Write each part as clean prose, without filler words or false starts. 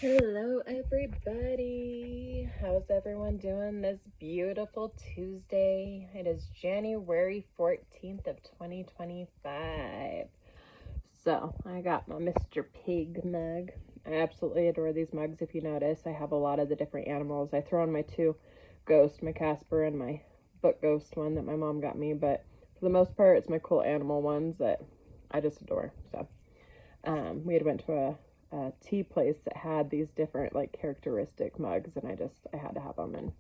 Hello, everybody. How's everyone doing this beautiful Tuesday? It is January 14th of 2025. So, I got my Mr. Pig mug. I absolutely adore these mugs. If you notice, I have a lot of the different animals. I throw in my two ghosts, my Casper and my book ghost one that my mom got me, but for the most part, it's my cool animal ones that I just adore. So, we had went to a tea place that had these different like characteristic mugs, and I had to have them. And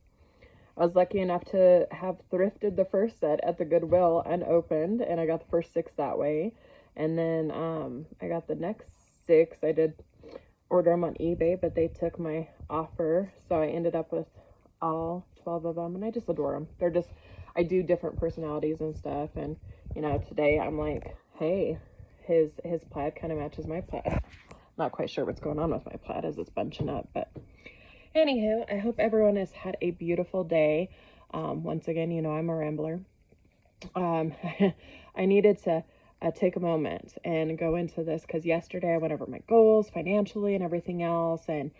I was lucky enough to have thrifted the first set at the Goodwill unopened, and I got the first 6 that way. And then I got the next 6. I did order them on eBay, but they took my offer, so I ended up with all 12 of them, and I just adore them. They're just, I do different personalities and stuff, and today I'm like, hey, his plaid kind of matches my plaid. Not quite sure what's going on with my plaid as it's bunching up, but anywho, I hope everyone has had a beautiful day. Once again, I'm a rambler. I needed to take a moment and go into this because yesterday I went over my goals financially and everything else, and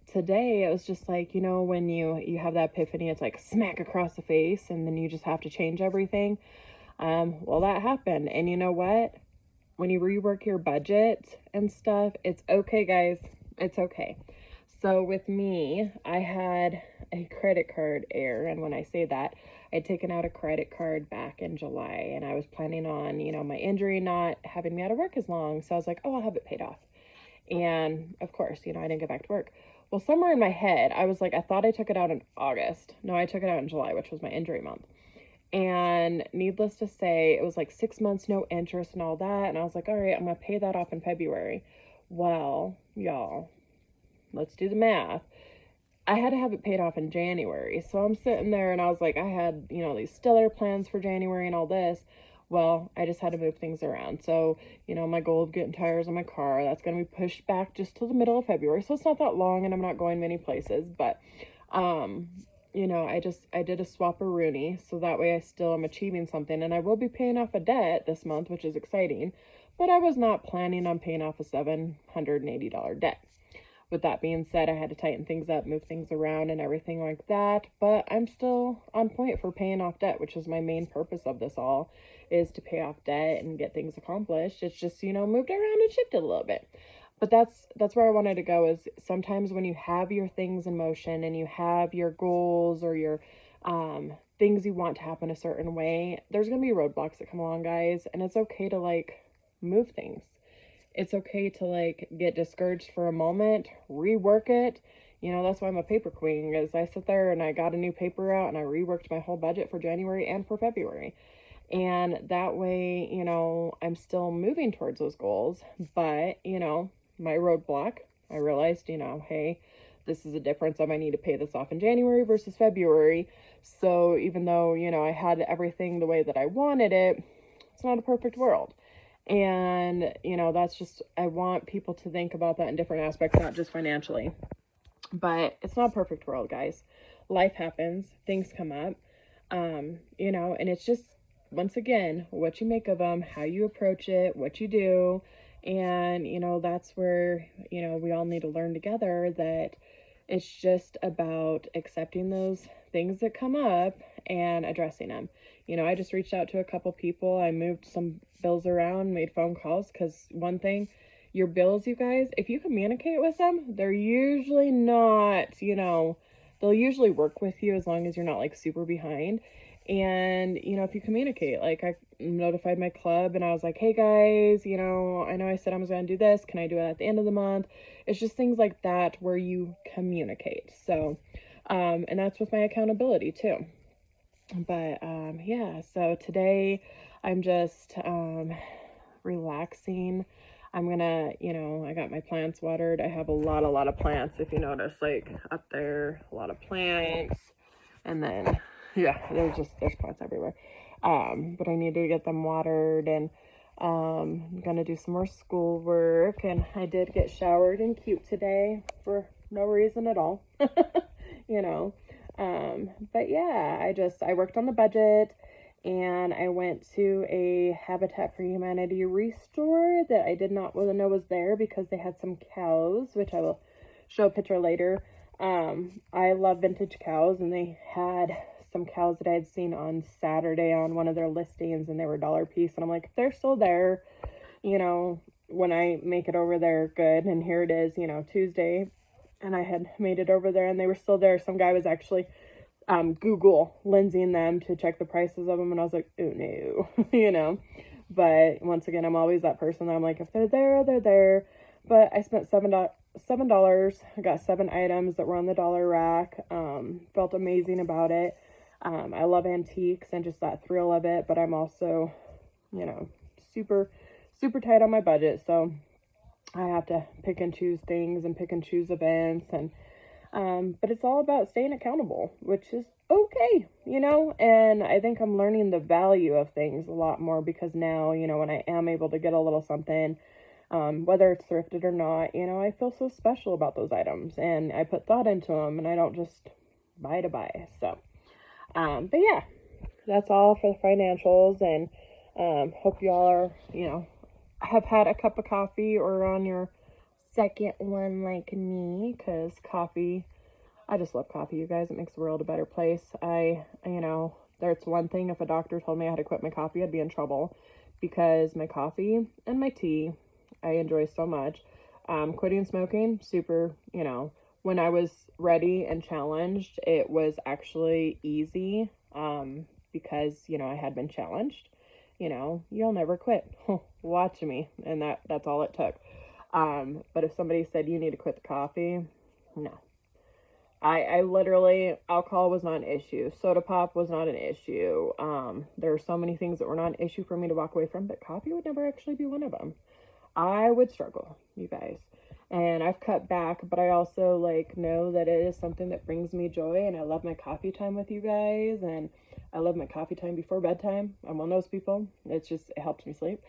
today it was just like, when you have that epiphany, it's like smack across the face, and then you just have to change everything. Well, that happened, and you know what? When you rework your budget and stuff, it's okay, guys. It's okay. So with me, I had a credit card error. And when I say that, I'd taken out a credit card back in July, and I was planning on, my injury not having me out of work as long. So I was like, oh, I'll have it paid off. And of course, I didn't get back to work. Well, somewhere in my head, I was like, I thought I took it out in August. No, I took it out in July, which was my injury month. And needless to say, it was like 6 months, no interest and all that. And I was like, all right, I'm going to pay that off in February. Well, y'all, let's do the math. I had to have it paid off in January. So I'm sitting there and I was like, I had, these stellar plans for January and all this. Well, I just had to move things around. So, my goal of getting tires on my car, that's going to be pushed back just till the middle of February. So it's not that long, and I'm not going many places, but, I did a swap-a-rooney, so that way I still am achieving something, and I will be paying off a debt this month, which is exciting, but I was not planning on paying off a $780 debt. With that being said, I had to tighten things up, move things around, and everything like that, but I'm still on point for paying off debt, which is my main purpose of this all, is to pay off debt and get things accomplished. It's just, moved around and shifted a little bit. But that's where I wanted to go, is sometimes when you have your things in motion and you have your goals or your things you want to happen a certain way, there's going to be roadblocks that come along, guys, and it's okay to move things. It's okay to get discouraged for a moment, rework it. That's why I'm a paper queen, is I sit there and I got a new paper out and I reworked my whole budget for January and for February. And that way, I'm still moving towards those goals, but, my roadblock, I realized, hey, this is a difference. I might need to pay this off in January versus February. So even though, I had everything the way that I wanted it, it's not a perfect world. And, that's just, I want people to think about that in different aspects, not just financially. But it's not a perfect world, guys. Life happens, things come up, and it's just, once again, what you make of them, how you approach it, what you do. And, that's where, we all need to learn together that it's just about accepting those things that come up and addressing them. I just reached out to a couple people. I moved some bills around, made phone calls, because one thing, your bills, you guys, if you communicate with them, they're usually not, they'll usually work with you as long as you're not super behind. And, if you communicate, I notified my club and I was like, hey guys, I know I said I was going to do this. Can I do it at the end of the month? It's just things like that where you communicate. So, and that's with my accountability too. But, yeah, so today I'm just, relaxing. I'm gonna, I got my plants watered. I have a lot of plants, if you notice, up there, a lot of plants. And then, yeah, there's plants everywhere. But I need to get them watered, and I'm gonna do some more schoolwork. And I did get showered and cute today for no reason at all, But yeah, I worked on the budget, and I went to a Habitat for Humanity restore that I did not know was there because they had some cows, which I will show a picture later. I love vintage cows, and they had some cows that I had seen on Saturday on one of their listings, and they were $1 a piece. And I'm like, if they're still there, you know, when I make it over there, good. And here it is, you know, Tuesday, and I had made it over there and they were still there. Some guy was actually Google lensing them to check the prices of them, and I was like, oh no, you know. But once again, I'm always that person that I'm like, if they're there, they're there. But I spent $7. I got 7 items that were on the dollar rack. Felt amazing about it. I love antiques and just that thrill of it, but I'm also, you know, super tight on my budget, so I have to pick and choose things and pick and choose events. And but it's all about staying accountable, which is okay, you know. And I think I'm learning the value of things a lot more, because now, you know, when I am able to get a little something, whether it's thrifted or not, you know, I feel so special about those items, and I put thought into them, and I don't just buy to buy. So but yeah, that's all for the financials. And hope y'all are, you know, have had a cup of coffee or on your second one like me, because coffee, I just love coffee, you guys. It makes the world a better place. You know, there's one thing, if a doctor told me I had to quit my coffee, I'd be in trouble, because my coffee and my tea I enjoy so much. Quitting smoking, super, you know, when I was ready and challenged, it was actually easy, because, you know, I had been challenged. You know, you'll never quit. Watch me. And that's all it took. But if somebody said you need to quit the coffee, no. I literally, alcohol was not an issue. Soda pop was not an issue. There are so many things that were not an issue for me to walk away from, but coffee would never actually be one of them. I would struggle, you guys. And I've cut back, but I also like know that it is something that brings me joy, and I love my coffee time with you guys, and I love my coffee time before bedtime. I'm one of those people. It's just, it helps me sleep.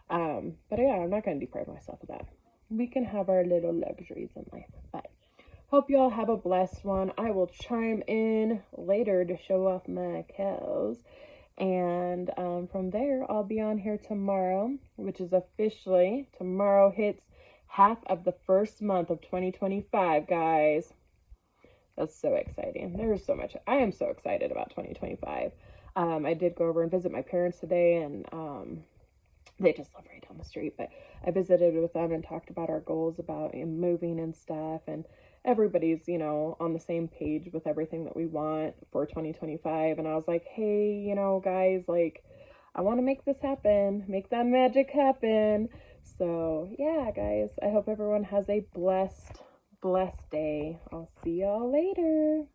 But yeah, I'm not going to deprive myself of that. We can have our little luxuries in life. But hope y'all have a blessed one. I will chime in later to show off my cows. And from there, I'll be on here tomorrow, which is officially, tomorrow hits half of the first month of 2025, guys. That's so exciting. There's so much. I am so excited about 2025. I did go over and visit my parents today, and they just live right down the street. But I visited with them and talked about our goals about moving and stuff. And everybody's, you know, on the same page with everything that we want for 2025. And I was like, hey, you know, guys, like, I want to make this happen. Make that magic happen. So, yeah, guys, I hope everyone has a blessed day. I'll see y'all later.